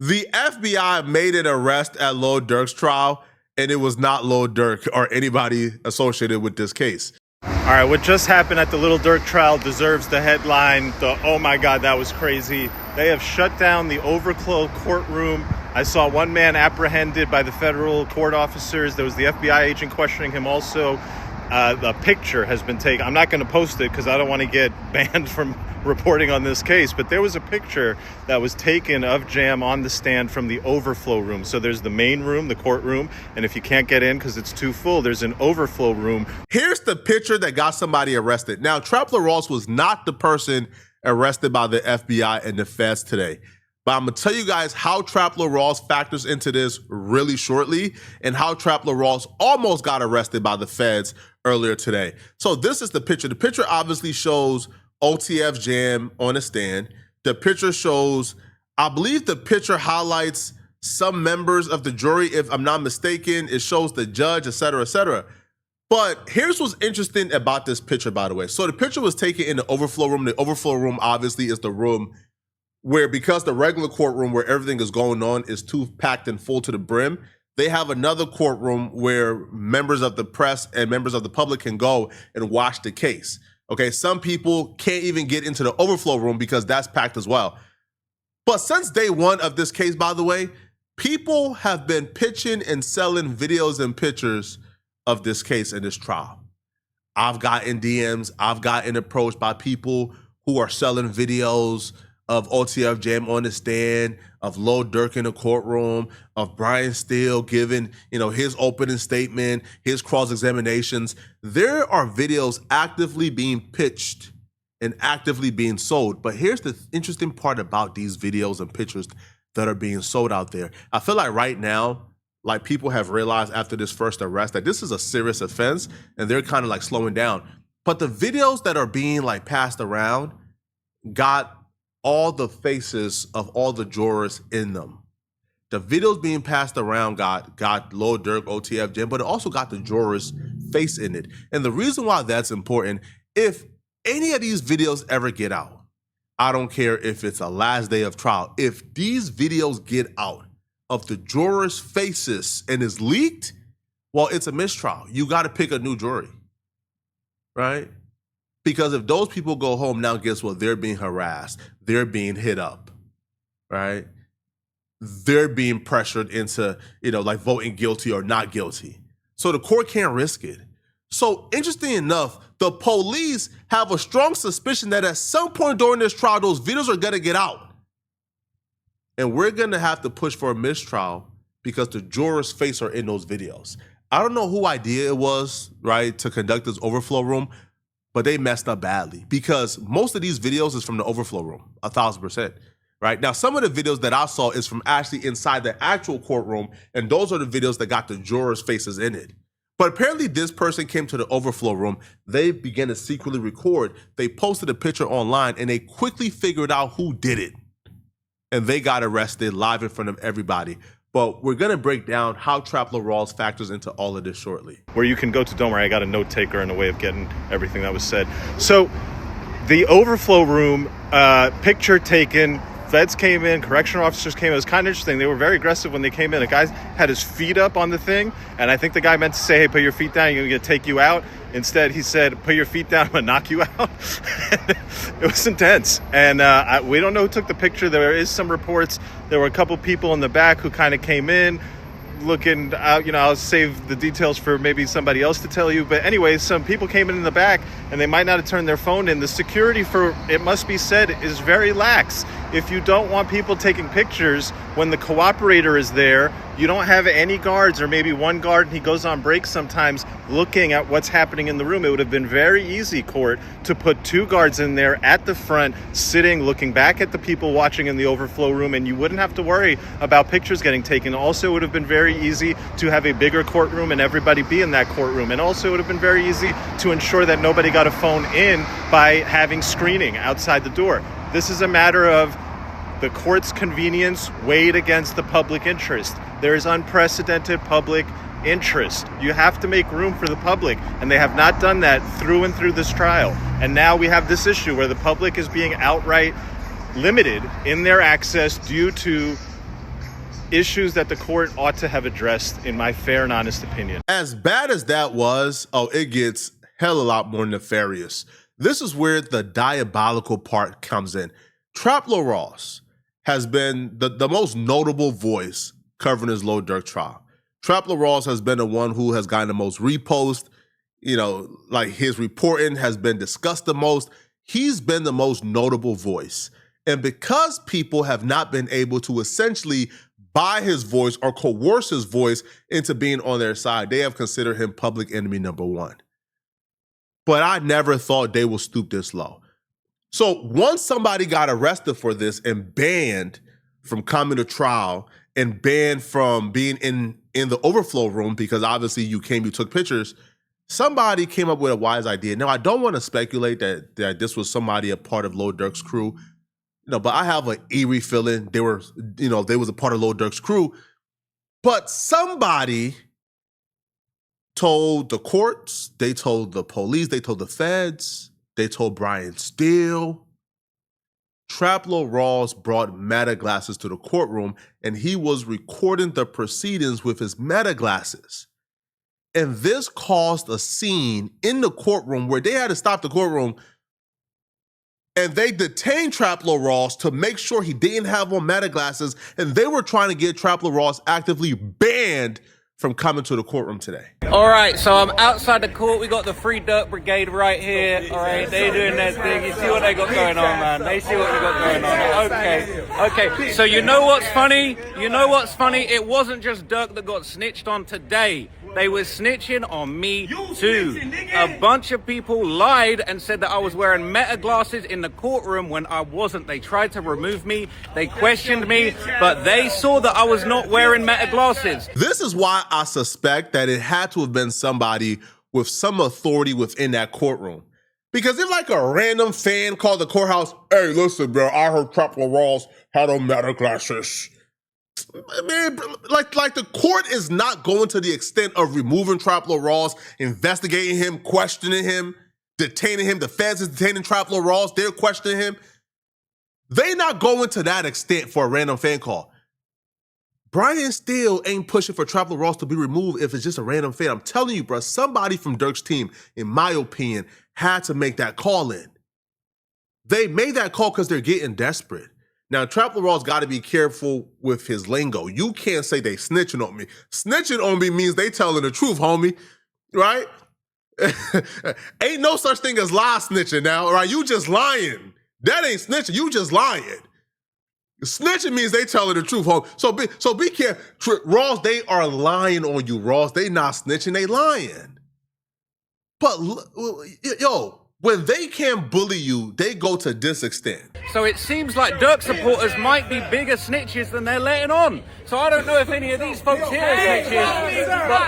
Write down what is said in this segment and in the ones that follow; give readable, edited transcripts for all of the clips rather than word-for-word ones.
The FBI made an arrest at Lil Durk's trial, and it was not Lil Durk or anybody associated with this case. All right, what just happened at the Lil Durk trial deserves the headline, oh my God, that was crazy. They have shut down the overflow courtroom. I saw one man apprehended by the federal court officers. There was the FBI agent questioning him also. The picture has been taken. I'm not going to post it because I don't want to get banned from reporting on this case, but there was a picture that was taken of Jam on the stand from the overflow room. So there's the main room, the courtroom, and if you can't get in because it's too full, there's an overflow room. Here's the picture that got somebody arrested. Now, Trapler Ross was not the person arrested by the FBI and the feds today. But I'm going to tell you guys how Trapler Ross factors into this really shortly and how Trapler Ross almost got arrested by the feds earlier today. So this is the picture. The picture obviously shows OTF Jam on a stand. The picture shows, I believe the picture highlights some members of the jury, if I'm not mistaken. It shows the judge, et cetera, et cetera. But here's what's interesting about this picture, by the way. So the picture was taken in the overflow room. The overflow room obviously is the room where, because the regular courtroom where everything is going on is too packed and full to the brim, they have another courtroom where members of the press and members of the public can go and watch the case. Okay, some people can't even get into the overflow room because that's packed as well. But since day one of this case, by the way, people have been pitching and selling videos and pictures of this case and this trial. I've gotten DMs, I've gotten approached by people who are selling videos of OTF Jam on the stand, of Lil Durk in the courtroom, of Brian Steele giving, his opening statement, his cross-examinations. There are videos actively being pitched and actively being sold. But here's the interesting part about these videos and pictures that are being sold out there. I feel like right now, like people have realized after this first arrest that this is a serious offense and they're kind of like slowing down. But the videos that are being like passed around got all the faces of all the jurors in them. The videos being passed around got Lil Durk, OTF Jam, but it also got the jurors' face in it. And the reason why that's important, if any of these videos ever get out, I don't care if it's a last day of trial, if these videos get out of the jurors' faces and is leaked, well, it's a mistrial. You got to pick a new jury, right? Because if those people go home, now guess what? They're being harassed. They're being hit up, right? They're being pressured into, like voting guilty or not guilty. So the court can't risk it. So interesting enough, the police have a strong suspicion that at some point during this trial, those videos are going to get out. And we're going to have to push for a mistrial because the jurors' face are in those videos. I don't know whose idea it was, right, to conduct this overflow room, but they messed up badly because most of these videos is from the overflow room, 1,000%, right? Now, some of the videos that I saw is from actually inside the actual courtroom, and those are the videos that got the jurors' faces in it. But apparently this person came to the overflow room, they began to secretly record, they posted a picture online, and they quickly figured out who did it. And they got arrested live in front of everybody. But we're going to break down how Trapler Ross factors into all of this shortly. Where you can go to, don't worry, I got a note taker and a way of getting everything that was said. So the overflow room, picture taken, feds came in, correctional officers came in. It was kind of interesting. They were very aggressive when they came in. The guy had his feet up on the thing, and I think the guy meant to say, hey, put your feet down, you're going to take you out. Instead, he said, put your feet down, I'm going to knock you out. It was intense. And we don't know who took the picture. There is some reports. There were a couple people in the back who kind of came in looking out. I'll save the details for maybe somebody else to tell you. But anyway, some people came in the back, and they might not have turned their phone in. The security, for it must be said, is very lax. If you don't want people taking pictures when the cooperator is there, you don't have any guards or maybe one guard, and he goes on break sometimes looking at what's happening in the room. It would have been very easy, court, to put 2 guards in there at the front, sitting, looking back at the people watching in the overflow room, and you wouldn't have to worry about pictures getting taken. Also, it would have been very easy to have a bigger courtroom and everybody be in that courtroom. And also, it would have been very easy to ensure that nobody got a phone in by having screening outside the door. This is a matter of the court's convenience weighed against the public interest. There is unprecedented public interest. You have to make room for the public, and they have not done that through and through this trial. And now we have this issue where the public is being outright limited in their access due to issues that the court ought to have addressed, in my fair and honest opinion. As bad as that was, it gets hell a lot more nefarious. This is where the diabolical part comes in. Traplo Ross has been the most notable voice covering his Lil Durk trial. Traplo Ross has been the one who has gotten the most repost. Like his reporting has been discussed the most. He's been the most notable voice. And because people have not been able to essentially buy his voice or coerce his voice into being on their side, they have considered him public enemy number one. But I never thought they would stoop this low. So once somebody got arrested for this and banned from coming to trial and banned from being in the overflow room, because obviously you took pictures, somebody came up with a wise idea. Now, I don't want to speculate that this was somebody a part of Lil Durk's crew, but I have an eerie feeling they was a part of Lil Durk's crew. But somebody told the courts, they told the police, they told the feds, they told Brian Steele. Traplo Ross brought Meta glasses to the courtroom, and he was recording the proceedings with his Meta glasses. And this caused a scene in the courtroom where they had to stop the courtroom, and they detained Traplo Ross to make sure he didn't have on Meta glasses, and they were trying to get Traplo Ross actively banned from coming to the courtroom today. All right, so I'm outside the court. We got the Free Durk Brigade right here. All right, they doing their thing. You see what they got going on, man. They see what we got going on. Okay. So you know what's funny? It wasn't just Durk that got snitched on today. They were snitching on me too. A bunch of people lied and said that I was wearing Meta glasses in the courtroom when I wasn't. They tried to remove me. They questioned me, but they saw that I was not wearing Meta glasses. This is why I suspect that it had to have been somebody with some authority within that courtroom. Because if like a random fan called the courthouse, "Hey, listen, bro, I heard Traplo Ross had on Meta glasses." Man, like the court is not going to the extent of removing Traplo Ross, investigating him, questioning him, detaining him. The feds is detaining Traplo Ross. They're questioning him. They're not going to that extent for a random fan call. Brian Steele ain't pushing for Traplo Ross to be removed if it's just a random fan. I'm telling you, bro, somebody from Durk's team, in my opinion, had to make that call in. They made that call because they're getting desperate. Now, Traplo Ross got to be careful with his lingo. You can't say they snitching on me. Snitching on me means they telling the truth, homie, right? Ain't no such thing as lie snitching now, right? You just lying. That ain't snitching. You just lying. Snitching means they telling the truth, homie. So be careful. Ross, they are lying on you, Ross. They not snitching, they lying. But, yo, when they can't bully you, they go to this extent. So it seems like Durk supporters might be bigger snitches than they're letting on. So I don't know if any of these folks here are snitches, but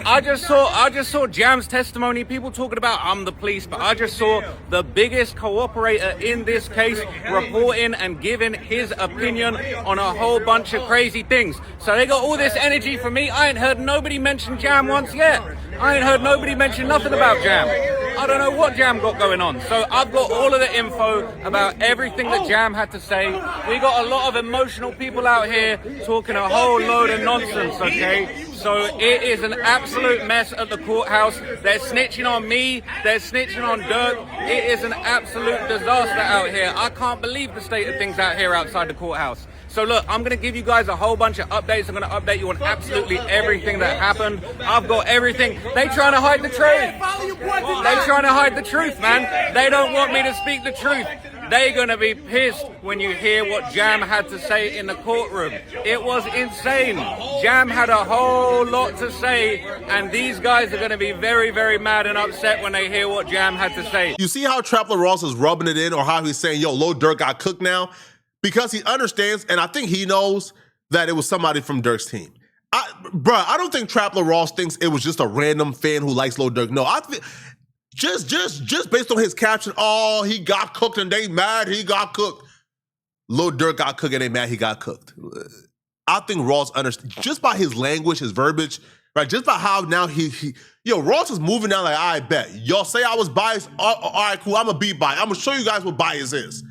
I just saw Jam's testimony. People talking about I'm the police, but I just saw the biggest cooperator in this case reporting and giving his opinion on a whole bunch of crazy things. So they got all this energy from me. I ain't heard nobody mention Jam once yet. I ain't heard nobody mention nothing about Jam. I don't know what Jam got going on. So I've got all of the info about everything that Jam had to say. We got a lot of emotional people out here talking a whole load of nonsense, okay? So it is an absolute mess at the courthouse. They're snitching on me. They're snitching on Durk. It is an absolute disaster out here. I can't believe the state of things out here outside the courthouse. So look, I'm going to give you guys a whole bunch of updates. I'm going to update you on absolutely everything that happened. I've got everything. They trying to hide the truth. They trying to hide the truth, man. They don't want me to speak the truth. They're going to be pissed when you hear what Jam had to say in the courtroom. It was insane. Jam had a whole lot to say, and these guys are going to be very, very mad and upset when they hear what Jam had to say. You see how Traplo Ross is rubbing it in, or how he's saying, yo, Lil Durk got cooked now? Because he understands, and I think he knows that it was somebody from Durk's team. I don't think Traplo Ross thinks it was just a random fan who likes Lil Durk. No, I think just based on his caption, oh, he got cooked and they mad he got cooked. Lil Durk got cooked and they mad he got cooked. I think Ross understands, just by his language, his verbiage, right? Just by how now Ross is moving down like, I bet. Y'all say I was biased? All right, cool, I'm gonna be biased. I'm gonna show you guys what bias is.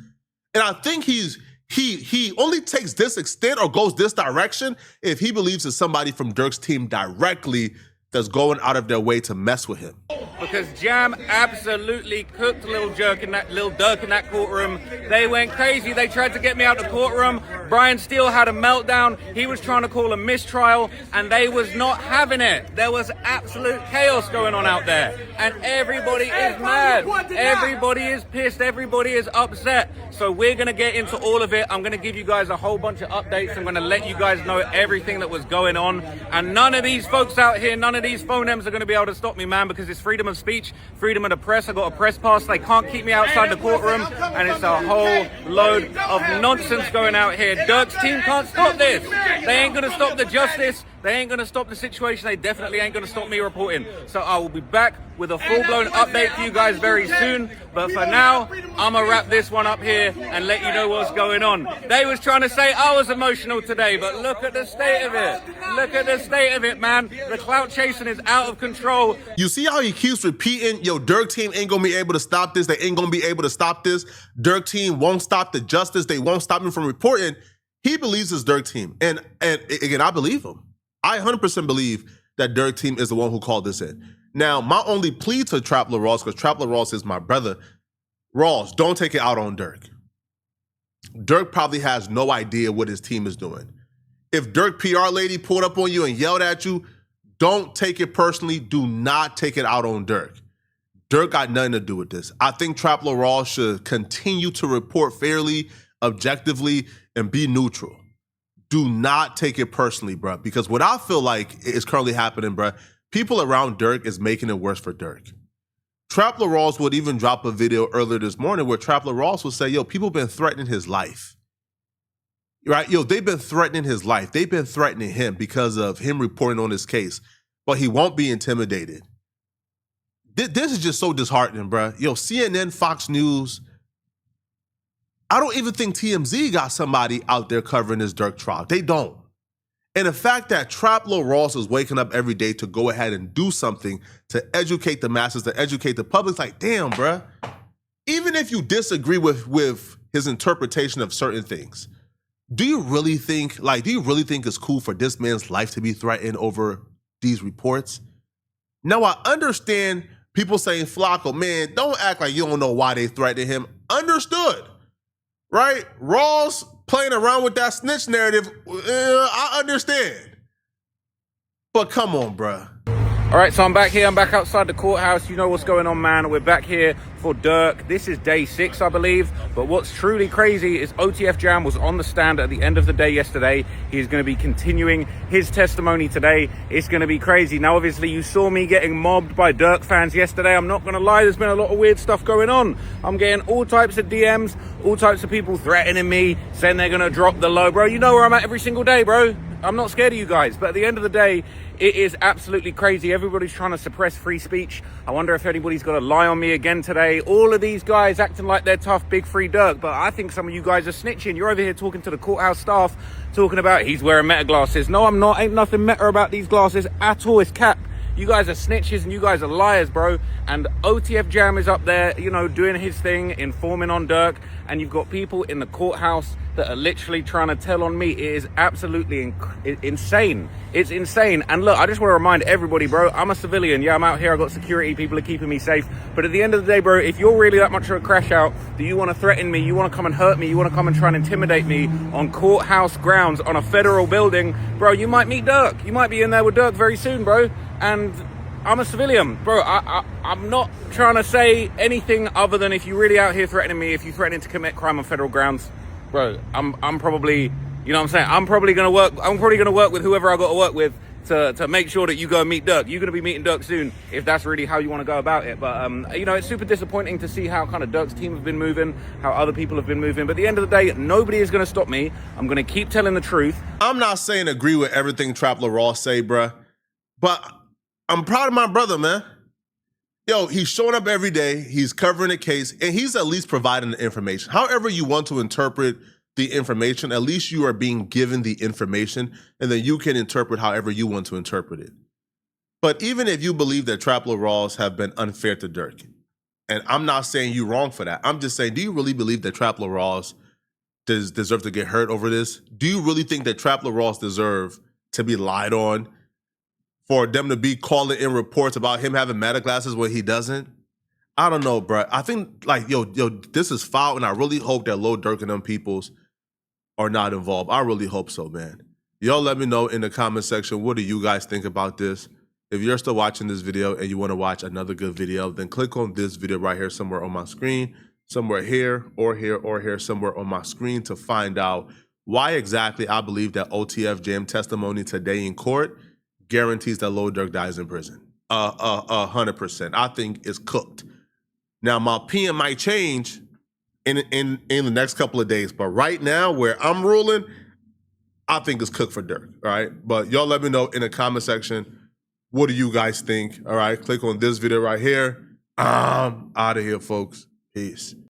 And I think he's he only takes this extent or goes this direction if he believes it's somebody from Durk's team directly that's going out of their way to mess with him. Because Jam absolutely cooked Lil Durk in that courtroom. They went crazy. They tried to get me out of the courtroom. Brian Steele had a meltdown. He was trying to call a mistrial, and they was not having it. There was absolute chaos going on out there, and everybody is mad. Everybody is pissed. Everybody is upset. So we're going to get into all of it. I'm going to give you guys a whole bunch of updates. I'm going to let you guys know everything that was going on. And none of these folks out here, none of these phonems are going to be able to stop me, man, because it's freedom of speech, freedom of the press. I got a press pass. They can't keep me outside the courtroom. And it's a whole load of nonsense going out here. Durk's team can't stop this. They ain't going to stop the justice. They ain't going to stop the situation. They definitely ain't going to stop me reporting. So I will be back with a full-blown update for you guys very soon. But for now, I'm going to wrap this one up here and let you know what's going on. They was trying to say I was emotional today, but look at the state of it. Look at the state of it, man. The clout chasing is out of control. You see how he keeps repeating, yo, Durk team ain't going to be able to stop this. They ain't going to be able to stop this. Durk team won't stop the justice. They won't stop him from reporting. He believes it's Durk team. And again, I believe him. I 100% believe that Durk team is the one who called this in. Now, my only plea to Trapler Ross, because Trapler Ross is my brother, Ross, don't take it out on Durk. Durk probably has no idea what his team is doing. If Durk PR lady pulled up on you and yelled at you, don't take it personally. Do not take it out on Durk. Durk got nothing to do with this. I think Trapler Ross should continue to report fairly, objectively, and be neutral. Do not take it personally, bro, because what I feel like is currently happening, bro, people around Durk is making it worse for Durk. Trapler Ross would even drop a video earlier this morning where Trapler Ross would say, yo, people been threatening his life. Right? Yo, they've been threatening his life. They've been threatening him because of him reporting on this case, but he won't be intimidated. This is just so disheartening, bro. Yo, CNN, Fox News, I don't even think TMZ got somebody out there covering this Durk trial. They don't. And the fact that Trapler Ross is waking up every day to go ahead and do something to educate the masses, to educate the public, it's like, damn, bruh. Even if you disagree with his interpretation of certain things, do you really think it's cool for this man's life to be threatened over these reports? Now, I understand people saying, Flacco, man, don't act like you don't know why they threatened him. Understood. Right? Ross playing around with that snitch narrative, I understand. But come on, bruh. All right, so I'm back here. I'm back outside the courthouse. You know what's going on, man. We're back here for Durk. This is day 6, I believe. But what's truly crazy is OTF Jam was on the stand at the end of the day yesterday. He's going to be continuing his testimony today. It's going to be crazy. Now, obviously, you saw me getting mobbed by Durk fans yesterday. I'm not going to lie. There's been a lot of weird stuff going on. I'm getting all types of DMs, all types of people threatening me, saying they're going to drop the low. Bro, you know where I'm at every single day, bro. I'm not scared of you guys. But at the end of the day, it is absolutely crazy. Everybody's trying to suppress free speech. I wonder if anybody's got a lie on me again today. All of these guys acting like they're tough, big free Durk. But I think some of you guys are snitching. You're over here talking to the courthouse staff, talking about he's wearing meta glasses. No, I'm not. Ain't nothing meta about these glasses at all. It's cap. You guys are snitches and you guys are liars, bro. And OTF Jam is up there, you know, doing his thing, informing on Durk. And you've got people in the courthouse that are literally trying to tell on me. It is absolutely insane. It's insane. And look, I just want to remind everybody, bro, I'm a civilian. Yeah, I'm out here. I've got security. People are keeping me safe. But at the end of the day, bro, if you're really that much of a crash out, do you want to threaten me? You want to come and hurt me? You want to come and try and intimidate me on courthouse grounds on a federal building? Bro, you might meet Durk. You might be in there with Durk very soon, bro. And I'm a civilian, bro. I'm not trying to say anything other than if you're really out here threatening me, if you're threatening to commit crime on federal grounds, bro, I'm probably, you know what I'm saying? I'm probably gonna work with whoever I got to work with to make sure that you go and meet Durk. You're gonna be meeting Durk soon if that's really how you want to go about it. But you know, it's super disappointing to see how kind of Durk's team have been moving, how other people have been moving. But at the end of the day, nobody is gonna stop me. I'm gonna keep telling the truth. I'm not saying agree with everything Trapler Ross say, bruh, but I'm proud of my brother, man. Yo, he's showing up every day. He's covering a case, and he's at least providing the information. However you want to interpret the information, at least you are being given the information, and then you can interpret however you want to interpret it. But even if you believe that Trapler Ross have been unfair to Durk, and I'm not saying you wrong for that, I'm just saying, do you really believe that Trapler Ross deserve to get hurt over this? Do you really think that Trapler Ross deserve to be lied on? For them to be calling in reports about him having meta glasses when he doesn't? I don't know, bro. I think like yo, this is foul, and I really hope that Lil Durk and them peoples are not involved. I really hope so, man. Y'all let me know in the comment section, what do you guys think about this? If you're still watching this video and you want to watch another good video, then click on this video right here somewhere on my screen, somewhere here or here or here, somewhere on my screen to find out why exactly I believe that OTF Jam testimony today in court guarantees that Lil Durk dies in prison. 100%. I think it's cooked. Now, my opinion might change in the next couple of days, but right now, where I'm ruling, I think it's cooked for Durk, all right? But y'all let me know in the comment section, what do you guys think, all right? Click on this video right here. I'm out of here, folks. Peace.